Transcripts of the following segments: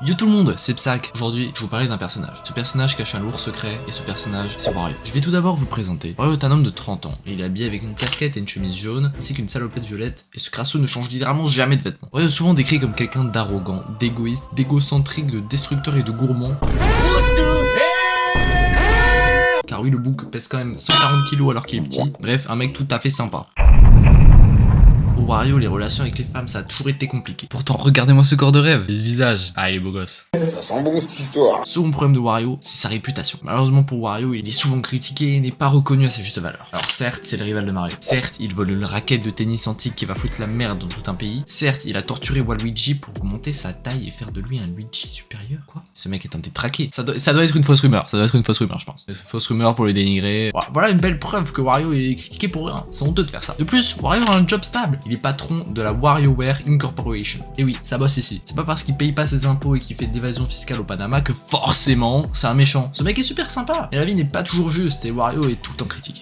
Yo tout le monde, c'est Psac. Aujourd'hui, je vais vous parler d'un personnage. Ce personnage cache un lourd secret, et ce personnage, c'est Wario. Je vais tout d'abord vous présenter. Wario est un homme de 30 ans, et il est habillé avec une casquette et une chemise jaune, ainsi qu'une salopette violette, et ce crasseux ne change littéralement jamais de vêtements. Wario est souvent décrit comme quelqu'un d'arrogant, d'égoïste, d'égocentrique, de destructeur et de gourmand. Car oui, le bouc pèse quand même 140 kg alors qu'il est petit. Bref, un mec tout à fait sympa. Pour Wario, les relations avec les femmes, ça a toujours été compliqué. Pourtant, regardez-moi ce corps de rêve, et ce visage. Ah, il est beau gosse. Ça sent bon cette histoire. Second problème de Wario, c'est sa réputation. Malheureusement pour Wario, il est souvent critiqué et n'est pas reconnu à sa juste valeur. Alors certes, c'est le rival de Mario. Certes, il vole une raquette de tennis antique qui va foutre la merde dans tout un pays. Certes, il a torturé Waluigi pour augmenter sa taille et faire de lui un Luigi supérieur. Quoi? Ce mec est un détraqué. Ça doit être une fausse rumeur. Ça doit être une fausse rumeur, je pense. Une fausse rumeur pour le dénigrer. Voilà une belle preuve que Wario est critiqué pour rien. C'est honteux de faire ça. De plus, Wario a un job stable. Il est patron de la WarioWare Incorporation. Et oui, ça bosse ici. C'est pas parce qu'il paye pas ses impôts et qu'il fait de l'évasion fiscale au Panama que forcément c'est un méchant. Ce mec est super sympa. Et la vie n'est pas toujours juste et Wario est tout le temps critiqué.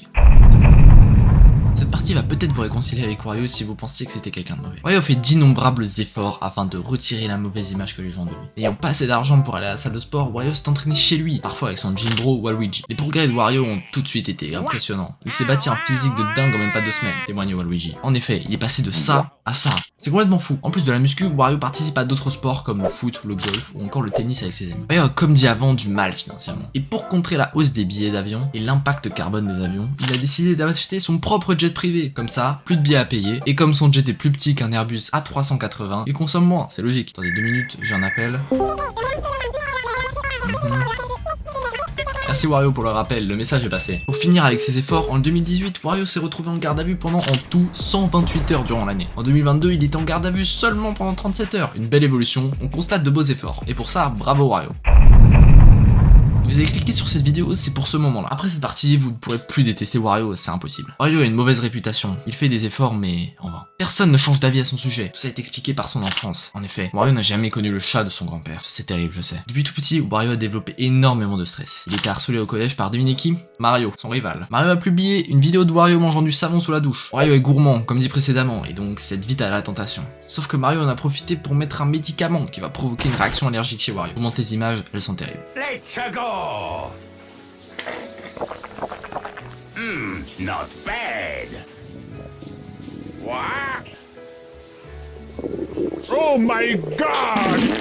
Cette partie va peut-être vous réconcilier avec Wario si vous pensiez que c'était quelqu'un de mauvais. Wario fait d'innombrables efforts afin de retirer la mauvaise image que les gens ont de lui. N'ayant pas assez d'argent pour aller à la salle de sport, Wario s'est entraîné chez lui, parfois avec son gym bro Waluigi. Les progrès de Wario ont tout de suite été impressionnants. Il s'est bâti un physique de dingue en même pas 2 semaines, témoigne Waluigi. En effet, il est passé de ça à ça. C'est complètement fou. En plus de la muscu, Wario participe à d'autres sports comme le foot, le golf ou encore le tennis avec ses amis. Wario a, comme dit avant, du mal financièrement. Et pour contrer la hausse des billets d'avion et l'impact carbone des avions, il a décidé d'acheter son propre jet privé. Comme ça, plus de billets à payer. Et comme son jet est plus petit qu'un Airbus A380, il consomme moins. C'est logique. Attendez 2 minutes, j'ai un appel. Merci Wario pour le rappel, le message est passé. Pour finir avec ses efforts, en 2018, Wario s'est retrouvé en garde à vue pendant en tout 128 heures durant l'année. En 2022, il était en garde à vue seulement pendant 37 heures. Une belle évolution, on constate de beaux efforts. Et pour ça, bravo Wario. Vous avez cliqué sur cette vidéo, c'est pour ce moment-là. Après cette partie, vous ne pourrez plus détester Wario, c'est impossible. Wario a une mauvaise réputation, il fait des efforts mais en vain. Personne ne change d'avis à son sujet, tout ça est expliqué par son enfance. En effet, Wario n'a jamais connu le chat de son grand-père. C'est terrible, je sais. Depuis tout petit, Wario a développé énormément de stress. Il était harcelé au collège par, devinez qui? Mario, son rival. Mario a publié une vidéo de Wario mangeant du savon sous la douche. Wario est gourmand, comme dit précédemment, et donc cède vite à la tentation. Sauf que Mario en a profité pour mettre un médicament qui va provoquer une réaction allergique chez Wario. Comment les images, elles sont terribles. Let's go! Not bad. What? Oh my god!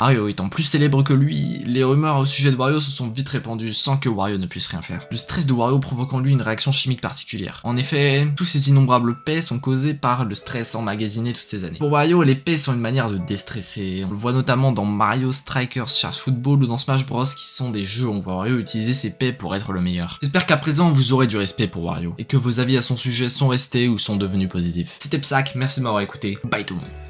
Mario étant plus célèbre que lui, les rumeurs au sujet de Wario se sont vite répandues sans que Wario ne puisse rien faire. Le stress de Wario provoque en lui une réaction chimique particulière. En effet, tous ces innombrables paix sont causés par le stress emmagasiné toutes ces années. Pour Wario, les paix sont une manière de déstresser. On le voit notamment dans Mario Strikers Charge Football ou dans Smash Bros qui sont des jeux où on voit Wario utiliser ses paix pour être le meilleur. J'espère qu'à présent vous aurez du respect pour Wario et que vos avis à son sujet sont restés ou sont devenus positifs. C'était Psac, merci de m'avoir écouté. Bye tout le monde.